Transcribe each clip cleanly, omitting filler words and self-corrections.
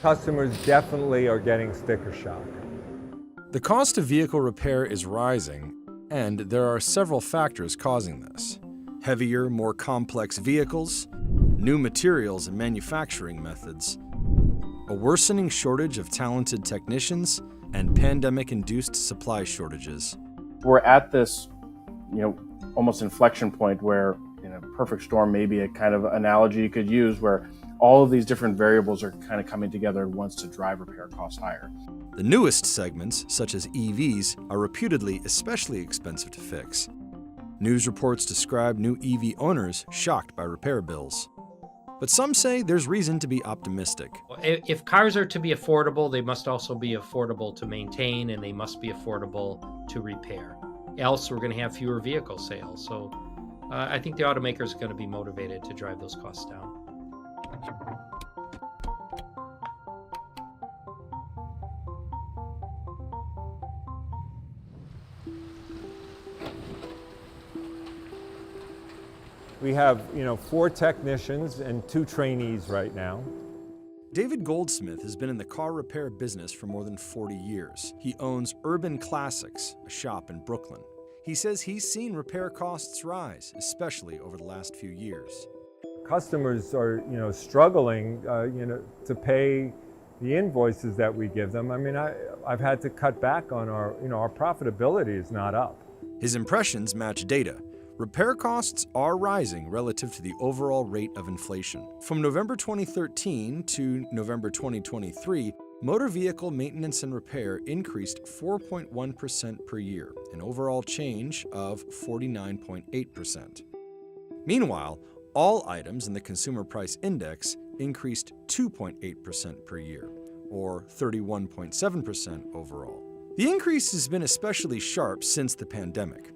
Customers definitely are getting sticker shock. The cost of vehicle repair is rising, and there are several factors causing this. Heavier, more complex vehicles, new materials and manufacturing methods, a worsening shortage of talented technicians, and pandemic-induced supply shortages. We're at this, almost inflection point where, perfect storm may be a kind of analogy you could use, where all of these different variables are kind of coming together at once to drive repair costs higher. The newest segments, such as EVs, are reputedly especially expensive to fix. News reports describe new EV owners shocked by repair bills. But some say there's reason to be optimistic. If cars are to be affordable, they must also be affordable to maintain, and they must be affordable to repair. Else, we're going to have fewer vehicle sales. So I think the automakers are going to be motivated to drive those costs down. We have, 4 technicians and 2 trainees right now. David Goldsmith has been in the car repair business for more than 40 years. He owns Urban Classics, a shop in Brooklyn. He says he's seen repair costs rise, especially over the last few years. Customers are, struggling, to pay the invoices that we give them. I mean, I've had to cut back on our profitability is not up. His impressions match data. Repair costs are rising relative to the overall rate of inflation. From November 2013 to November 2023, motor vehicle maintenance and repair increased 4.1% per year, an overall change of 49.8%. Meanwhile, all items in the Consumer Price Index increased 2.8% per year, or 31.7% overall. The increase has been especially sharp since the pandemic.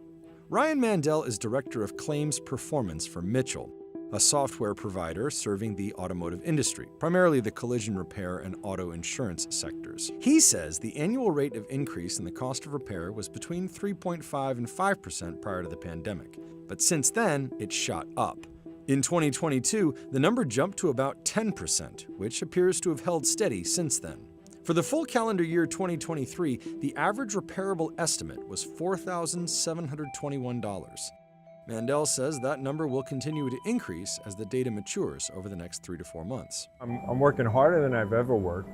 Ryan Mandel is Director of Claims Performance for Mitchell, a software provider serving the automotive industry, primarily the collision repair and auto insurance sectors. He says the annual rate of increase in the cost of repair was between 3.5% and 5% prior to the pandemic, but since then, it shot up. In 2022, the number jumped to about 10%, which appears to have held steady since then. For the full calendar year 2023, the average repairable estimate was $4,721. Mandel says that number will continue to increase as the data matures over the next 3 to 4 months. I'm working harder than I've ever worked,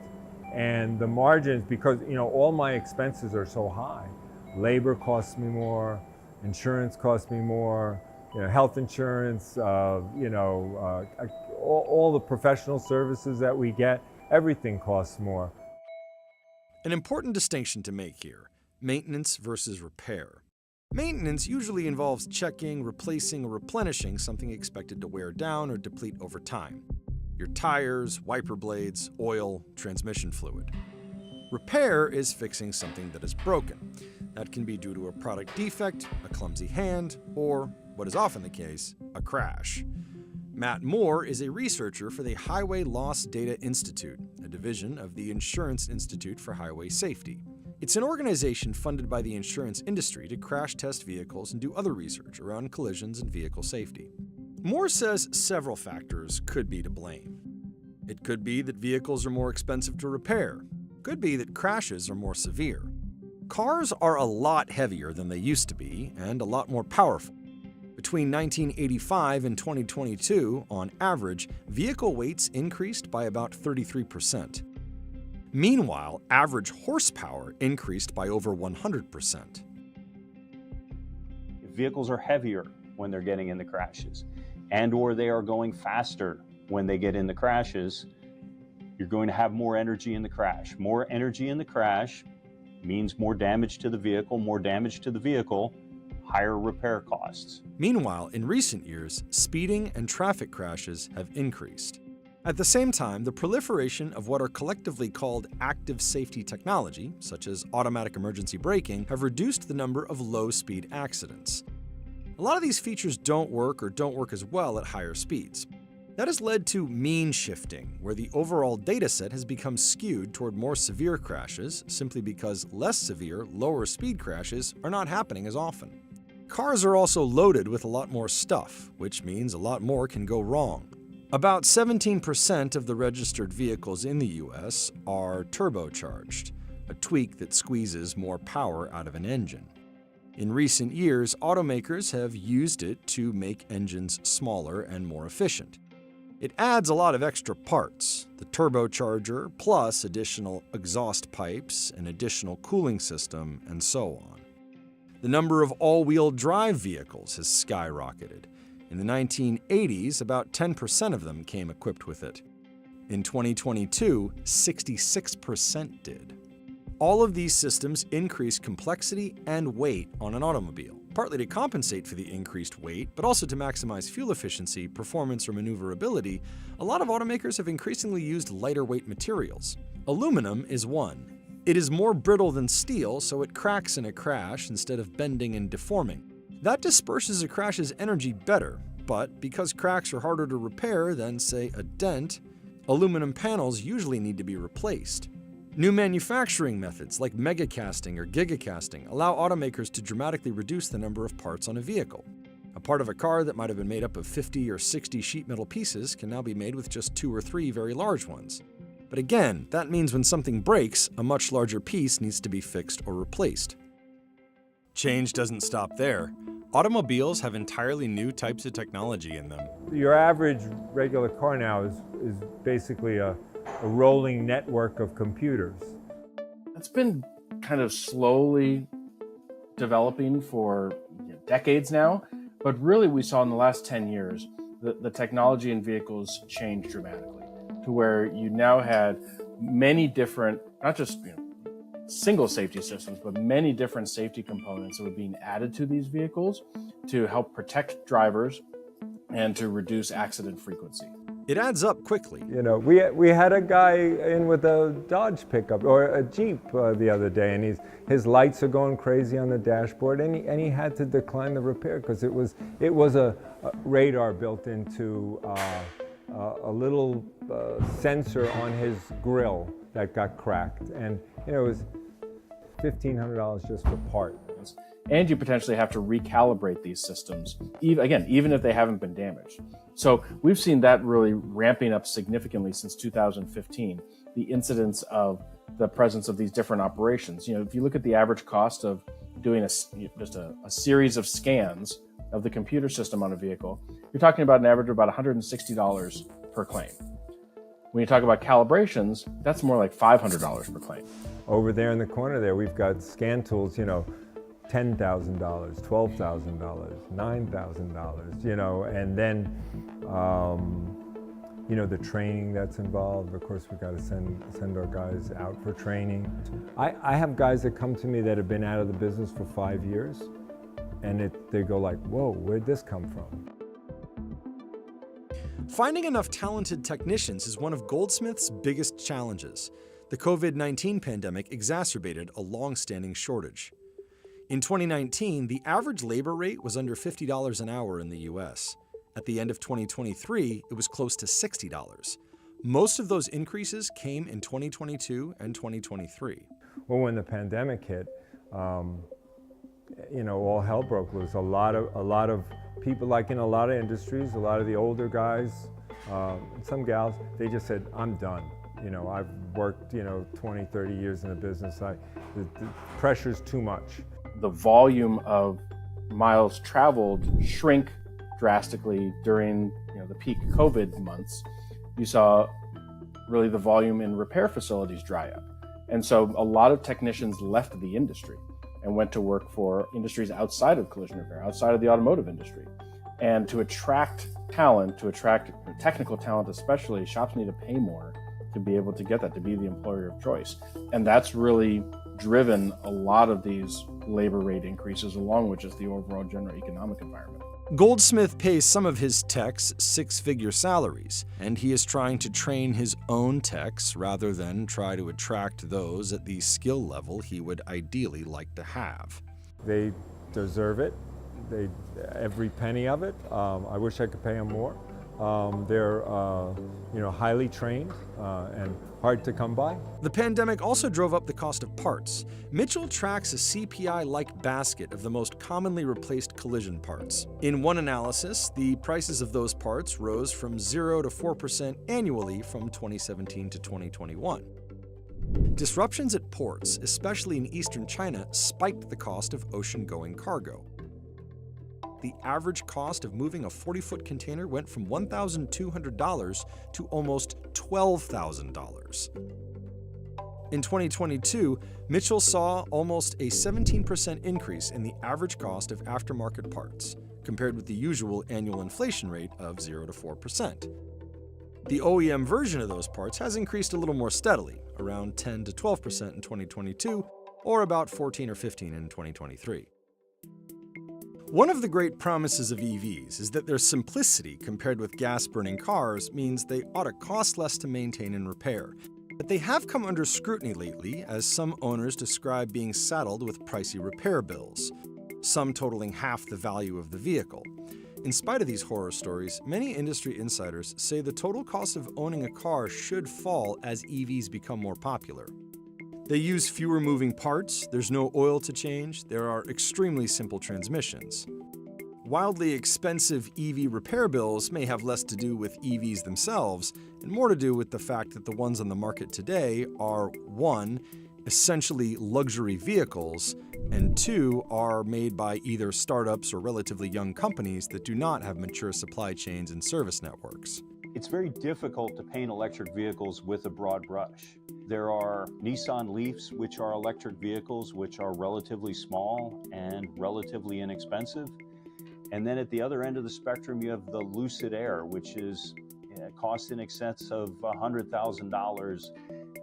and the margins, because all my expenses are so high. Labor costs me more, insurance costs me more, health insurance, all the professional services that we get, everything costs more. An important distinction to make here: maintenance versus repair. Maintenance usually involves checking, replacing, or replenishing something expected to wear down or deplete over time. Your tires, wiper blades, oil, transmission fluid. Repair is fixing something that is broken. That can be due to a product defect, a clumsy hand, or, what is often the case, a crash. Matt Moore is a researcher for the Highway Loss Data Institute, a division of the Insurance Institute for Highway Safety. It's an organization funded by the insurance industry to crash test vehicles and do other research around collisions and vehicle safety. Moore says several factors could be to blame. It could be that vehicles are more expensive to repair. Could be that crashes are more severe. Cars are a lot heavier than they used to be and a lot more powerful. Between 1985 and 2022, on average, vehicle weights increased by about 33%. Meanwhile, average horsepower increased by over 100%. Vehicles are heavier when they're getting into crashes, and/or they are going faster when they get into crashes. You're going to have more energy in the crash. More energy in the crash means more damage to the vehicle. More damage to the vehicle, higher repair costs. Meanwhile, in recent years, speeding and traffic crashes have increased. At the same time, the proliferation of what are collectively called active safety technology, such as automatic emergency braking, have reduced the number of low-speed accidents. A lot of these features don't work or don't work as well at higher speeds. That has led to mean shifting, where the overall dataset has become skewed toward more severe crashes simply because less severe, lower speed crashes are not happening as often. Cars are also loaded with a lot more stuff, which means a lot more can go wrong. About 17% of the registered vehicles in the US are turbocharged, a tweak that squeezes more power out of an engine. In recent years, automakers have used it to make engines smaller and more efficient. It adds a lot of extra parts, the turbocharger plus additional exhaust pipes, an additional cooling system, and so on. The number of all-wheel drive vehicles has skyrocketed. In the 1980s, about 10% of them came equipped with it. In 2022, 66% did. All of these systems increase complexity and weight on an automobile, partly to compensate for the increased weight, but also to maximize fuel efficiency, performance, or maneuverability. A lot of automakers have increasingly used lighter weight materials. Aluminum is one. It is more brittle than steel, so it cracks in a crash instead of bending and deforming. That disperses a crash's energy better, but because cracks are harder to repair than, say, a dent, aluminum panels usually need to be replaced. New manufacturing methods like megacasting or gigacasting allow automakers to dramatically reduce the number of parts on a vehicle. A part of a car that might have been made up of 50 or 60 sheet metal pieces can now be made with just 2 or 3 very large ones. But again, that means when something breaks, a much larger piece needs to be fixed or replaced. Change doesn't stop there. Automobiles have entirely new types of technology in them. Your average regular car now is basically a rolling network of computers. It's been kind of slowly developing for decades now, but really we saw in the last 10 years the technology in vehicles change dramatically to where you now had many different, not just single safety systems, but many different safety components that were being added to these vehicles to help protect drivers and to reduce accident frequency. It adds up quickly. We had a guy in with a Dodge pickup or a Jeep the other day, and his lights are going crazy on the dashboard, and he had to decline the repair because it was a radar built into a little sensor on his grill that got cracked, and it was $1,500 just for parts. And you potentially have to recalibrate these systems, even if they haven't been damaged. So we've seen that really ramping up significantly since 2015, the incidence of the presence of these different operations. If you look at the average cost of doing just a series of scans of the computer system on a vehicle, you're talking about an average of about $160 per claim. When you talk about calibrations, that's more like $500 per claim. Over there in the corner there, we've got scan tools, $10,000, $12,000, $9,000, and then, the training that's involved. Of course, we've got to send our guys out for training. I have guys that come to me that have been out of the business for 5 years, and they go like, whoa, where'd this come from? Finding enough talented technicians is one of Goldsmith's biggest challenges. The COVID-19 pandemic exacerbated a long-standing shortage. In 2019, the average labor rate was under $50 an hour in the US. At the end of 2023, it was close to $60. Most of those increases came in 2022 and 2023. Well, when the pandemic hit, all hell broke loose. A lot of people, like in a lot of industries, a lot of the older guys, some gals, they just said, I'm done. I've worked, 20, 30 years in the business. The pressure's too much. The volume of miles traveled shrink drastically during the peak COVID months. You saw really the volume in repair facilities dry up. And so a lot of technicians left the industry and went to work for industries outside of collision repair, outside of the automotive industry. And to attract talent, to attract technical talent especially, shops need to pay more to be able to get that, to be the employer of choice. And that's really driven a lot of these labor rate increases, along with just the overall general economic environment. Goldsmith pays some of his techs six-figure salaries, and he is trying to train his own techs rather than try to attract those at the skill level he would ideally like to have. They deserve it, every penny of it. I wish I could pay them more, They're highly trained and hard to come by. The pandemic also drove up the cost of parts. Mitchell tracks a CPI-like basket of the most commonly replaced collision parts. In one analysis, the prices of those parts rose from 0 to 4% annually from 2017 to 2021. Disruptions at ports, especially in eastern China, spiked the cost of ocean-going cargo. The average cost of moving a 40-foot container went from $1,200 to almost $12,000. In 2022, Mitchell saw almost a 17% increase in the average cost of aftermarket parts, compared with the usual annual inflation rate of 0 to 4%. The OEM version of those parts has increased a little more steadily, around 10 to 12% in 2022, or about 14 or 15 in 2023. One of the great promises of EVs is that their simplicity compared with gas-burning cars means they ought to cost less to maintain and repair. But they have come under scrutiny lately, as some owners describe being saddled with pricey repair bills, some totaling half the value of the vehicle. In spite of these horror stories, many industry insiders say the total cost of owning a car should fall as EVs become more popular. They use fewer moving parts, there's no oil to change, there are extremely simple transmissions. Wildly expensive EV repair bills may have less to do with EVs themselves and more to do with the fact that the ones on the market today are 1. Essentially luxury vehicles, and 2. Are made by either startups or relatively young companies that do not have mature supply chains and service networks. It's very difficult to paint electric vehicles with a broad brush. There are Nissan Leafs, which are electric vehicles, which are relatively small and relatively inexpensive. And then at the other end of the spectrum, you have the Lucid Air, which is cost in excess of $100,000.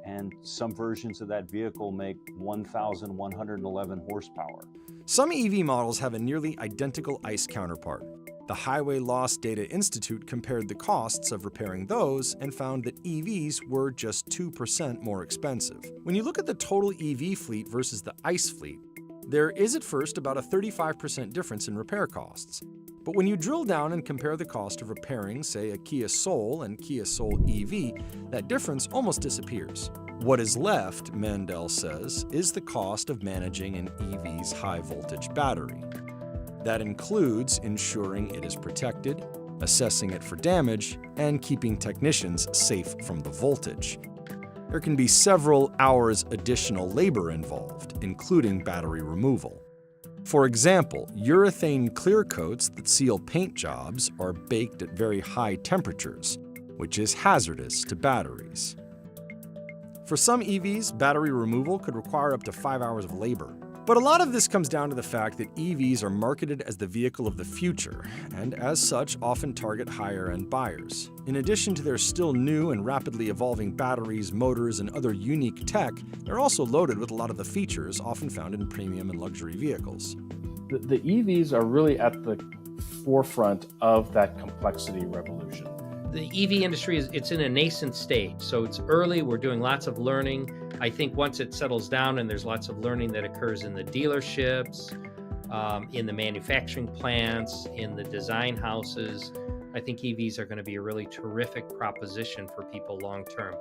And some versions of that vehicle make 1,111 horsepower. Some EV models have a nearly identical ICE counterpart. The Highway Loss Data Institute compared the costs of repairing those and found that EVs were just 2% more expensive. When you look at the total EV fleet versus the ICE fleet, there is at first about a 35% difference in repair costs. But when you drill down and compare the cost of repairing, say, a Kia Soul and Kia Soul EV, that difference almost disappears. What is left, Mandel says, is the cost of managing an EV's high-voltage battery. That includes ensuring it is protected, assessing it for damage, and keeping technicians safe from the voltage. There can be several hours additional labor involved, including battery removal. For example, urethane clear coats that seal paint jobs are baked at very high temperatures, which is hazardous to batteries. For some EVs, battery removal could require up to 5 hours of labor. But a lot of this comes down to the fact that EVs are marketed as the vehicle of the future, and as such often target higher-end buyers. In addition to their still new and rapidly evolving batteries, motors, and other unique tech, they're also loaded with a lot of the features often found in premium and luxury vehicles. The EVs are really at the forefront of that complexity revolution. The EV industry it's in a nascent stage, so it's early. We're doing lots of learning. I think once it settles down and there's lots of learning that occurs in the dealerships, in the manufacturing plants, in the design houses, I think EVs are going to be a really terrific proposition for people long term.